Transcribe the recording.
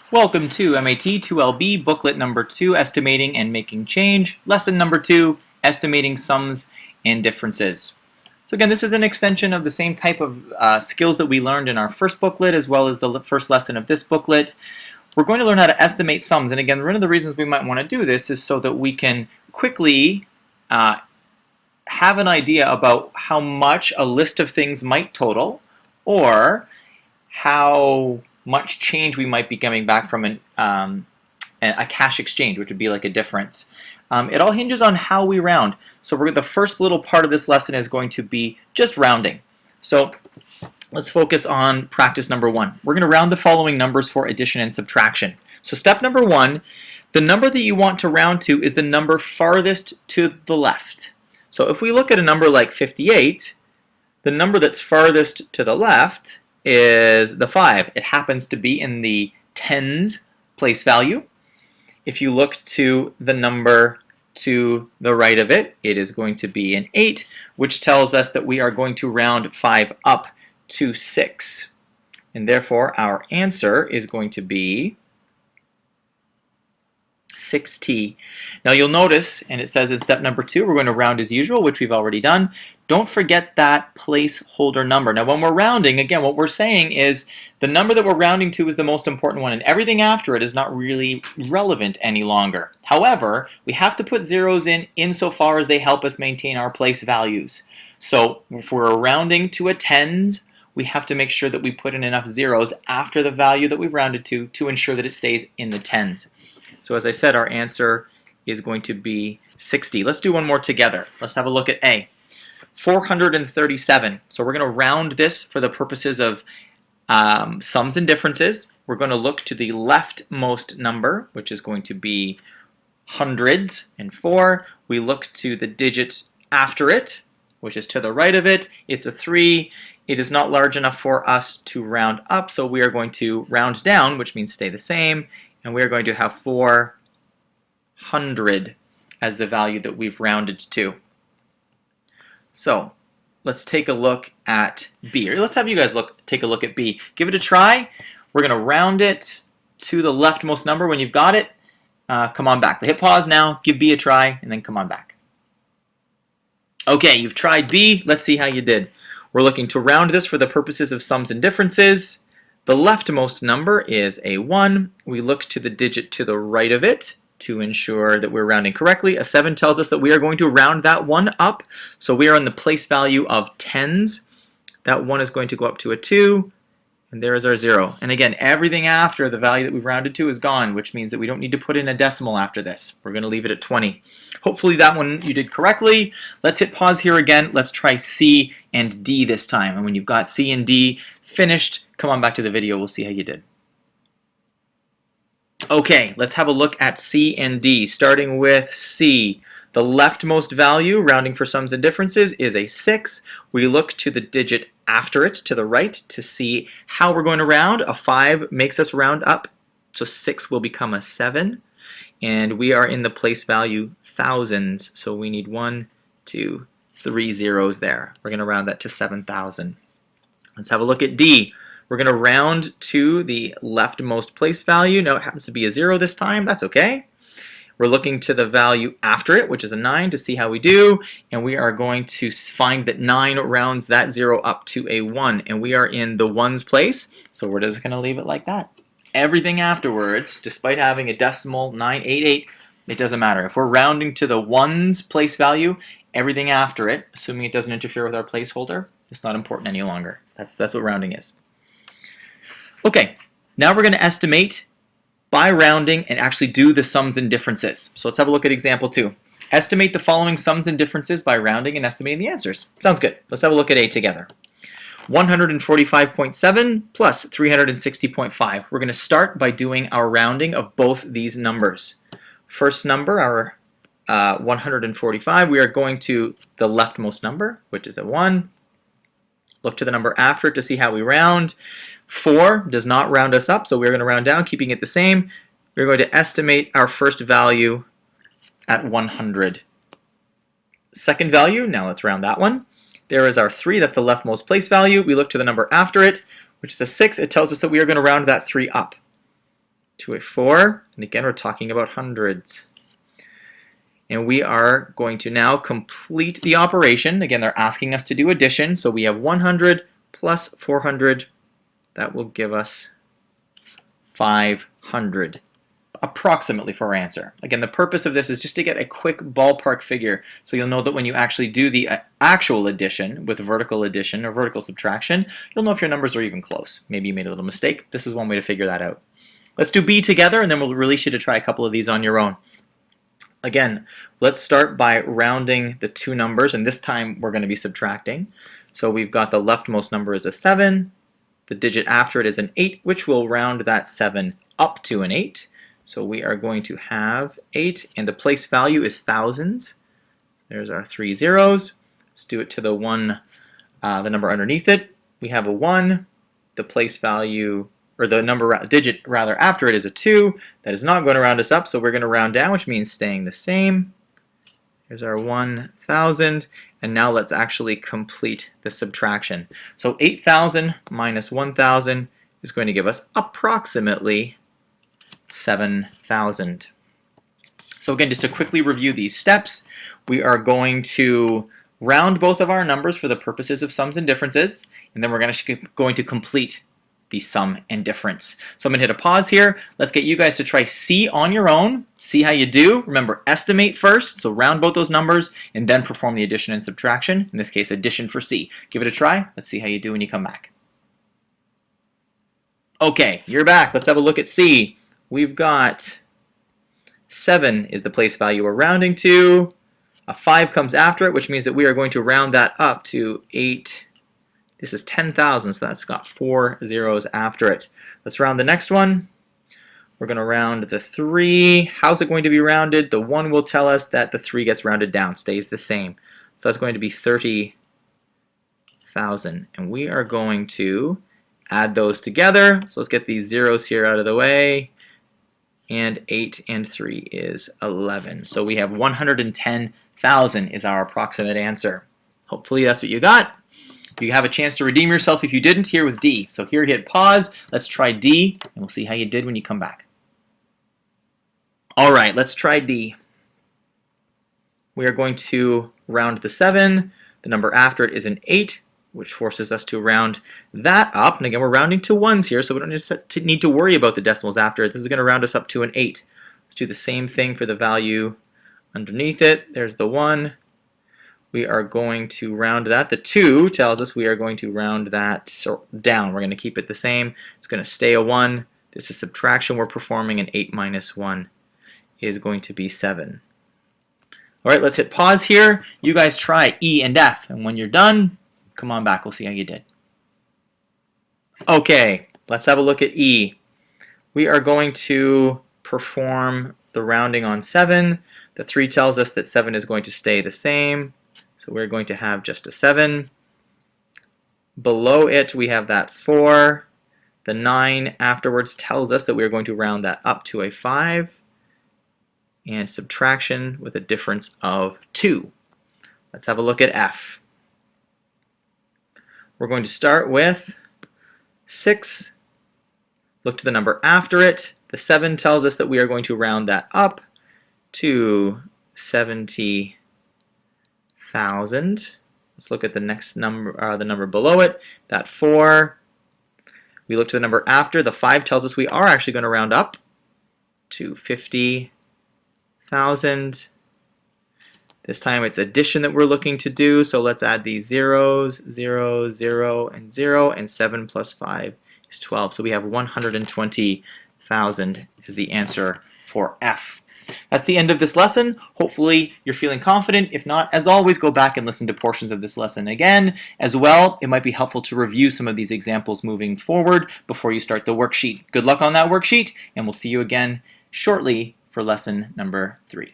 Welcome to MAT 2LB booklet number 2, Estimating and Making Change, lesson number 2, Estimating Sums and Differences. So again, this is an extension of the same type of skills that we learned in our first booklet as well as the first lesson of this booklet. We're going to learn how to estimate sums, and again, one of the reasons we might want to do this is so that we can quickly have an idea about how much a list of things might total, or how much change we might be coming back from a cash exchange, which would be like a difference. It all hinges on how we round. So the first little part of this lesson is going to be just rounding. So let's focus on practice number 1. We're going to round the following numbers for addition and subtraction. So step number 1, the number that you want to round to is the number farthest to the left. So if we look at a number like 58, the number that's farthest to the left is the 5. It happens to be in the tens place value. If you look to the number to the right of it, it is going to be an 8, which tells us that we are going to round 5 up to 6. And therefore, our answer is going to be 6t. Now you'll notice, and it says in step number 2, we're going to round as usual, which we've already done. Don't forget that placeholder number. Now when we're rounding, again, what we're saying is the number that we're rounding to is the most important one, and everything after it is not really relevant any longer. However, we have to put zeros in insofar as they help us maintain our place values. So if we're rounding to a tens, we have to make sure that we put in enough zeros after the value that we've rounded to ensure that it stays in the tens. So as I said, our answer is going to be 60. Let's do one more together. Let's have a look at A. 437. So we're going to round this for the purposes of sums and differences. We're going to look to the leftmost number, which is going to be hundreds and 4. We look to the digit after it, which is to the right of it. It's a 3. It is not large enough for us to round up, so we are going to round down, which means stay the same. And we're going to have 400 as the value that we've rounded to. So let's take a look at B. Or let's have you guys take a look at B. Give it a try. We're going to round it to the leftmost number. When you've got it, come on back. Hit pause now, give B a try, and then come on back. Okay, you've tried B. Let's see how you did. We're looking to round this for the purposes of sums and differences. The leftmost number is a 1. We look to the digit to the right of it to ensure that we're rounding correctly. A 7 tells us that we are going to round that 1 up. So we are in the place value of tens. That 1 is going to go up to a 2. And there is our 0. And again, everything after the value that we've rounded to is gone, which means that we don't need to put in a decimal after this. We're going to leave it at 20. Hopefully that one you did correctly. Let's hit pause here again. Let's try C and D this time. And when you've got C and D finished, come on back to the video. We'll see how you did. Okay, let's have a look at C and D. Starting with C. The leftmost value, rounding for sums and differences, is a 6. We look to the digit after it, to the right, to see how we're going to round. A 5 makes us round up, so 6 will become a 7. And we are in the place value thousands, so we need 1, 2, 3 zeros there. We're going to round that to 7,000. Let's have a look at D. We're going to round to the leftmost place value. Now it happens to be a 0 this time. That's okay. We're looking to the value after it, which is a 9, to see how we do. And we are going to find that 9 rounds that 0 up to a 1. And we are in the ones place, so we're just going to leave it like that. Everything afterwards, despite having a decimal 988, it doesn't matter. If we're rounding to the ones place value, everything after it, assuming it doesn't interfere with our placeholder, it's not important any longer. That's what rounding is. Okay, now we're going to estimate by rounding and actually do the sums and differences. So let's have a look at example 2. Estimate the following sums and differences by rounding and estimating the answers. Sounds good. Let's have a look at A together. 145.7 plus 360.5. We're going to start by doing our rounding of both these numbers. First number, our 145, we are going to the leftmost number, which is a 1. Look to the number after it to see how we round. 4 does not round us up, so we're going to round down, keeping it the same. We're going to estimate our first value at 100. Second value, now let's round that one. There is our 3, that's the leftmost place value. We look to the number after it, which is a 6. It tells us that we are going to round that 3 up. to a 4. And again, we're talking about hundreds. And we are going to now complete the operation. Again, they're asking us to do addition. So we have 100 plus 400. That will give us 500, approximately, for our answer. Again, the purpose of this is just to get a quick ballpark figure, so you'll know that when you actually do the actual addition with vertical addition or vertical subtraction, you'll know if your numbers are even close. Maybe you made a little mistake. This is one way to figure that out. Let's do B together, and then we'll release you to try a couple of these on your own. Again, let's start by rounding the two numbers, and this time we're going to be subtracting. So we've got the leftmost number is a 7. The digit after it is an 8, which will round that 7 up to an 8. So we are going to have 8, and the place value is thousands. There's our 3 zeros. Let's do it to the the number underneath it. We have a 1. The place value, or the digit rather, after it is a 2. That is not going to round us up, so we're going to round down, which means staying the same. Here's our 1,000, and now let's actually complete the subtraction. So 8,000 minus 1,000 is going to give us approximately 7,000. So again, just to quickly review these steps, we are going to round both of our numbers for the purposes of sums and differences, and then we're going to complete the sum and difference. So I'm going to hit a pause here. Let's get you guys to try C on your own. See how you do. Remember, estimate first, so round both those numbers, and then perform the addition and subtraction. In this case, addition for C. Give it a try. Let's see how you do when you come back. Okay, you're back. Let's have a look at C. We've got 7 is the place value we're rounding to. A 5 comes after it, which means that we are going to round that up to 8. This is 10,000, so that's got 4 zeros after it. Let's round the next one. We're going to round the 3. How's it going to be rounded? The 1 will tell us that the 3 gets rounded down, stays the same. So that's going to be 30,000. And we are going to add those together. So let's get these zeros here out of the way. And 8 and 3 is 11. So we have 110,000 is our approximate answer. Hopefully that's what you got. You have a chance to redeem yourself if you didn't here with D. So here, hit pause. Let's try D, and we'll see how you did when you come back. All right, let's try D. We are going to round the 7. The number after it is an 8, which forces us to round that up. And again, we're rounding to ones here, so we don't need to worry about the decimals after it. This is going to round us up to an 8. Let's do the same thing for the value underneath it. There's the 1. We are going to round that. The 2 tells us we are going to round that down. We're going to keep it the same. It's going to stay a 1. This is subtraction we're performing, and 8 minus 1 is going to be 7. All right, let's hit pause here. You guys try E and F, and when you're done, come on back. We'll see how you did. Okay, let's have a look at E. We are going to perform the rounding on 7. The 3 tells us that 7 is going to stay the same. So we're going to have just a 7. Below it, we have that 4. The 9 afterwards tells us that we're going to round that up to a 5. And subtraction with a difference of 2. Let's have a look at F. We're going to start with 6. Look to the number after it. The 7 tells us that we are going to round that up to 70,000. Let's look at the next number, the number below it, that 4. We look to the number after. The 5 tells us we are actually going to round up to 50,000. This time it's addition that we're looking to do, so let's add these zeros, 0, 0, and 0, and 7 plus 5 is 12. So we have 120,000 is the answer for F. That's the end of this lesson. Hopefully you're feeling confident. If not, as always, go back and listen to portions of this lesson again. As well, it might be helpful to review some of these examples moving forward before you start the worksheet. Good luck on that worksheet, and we'll see you again shortly for lesson number 3.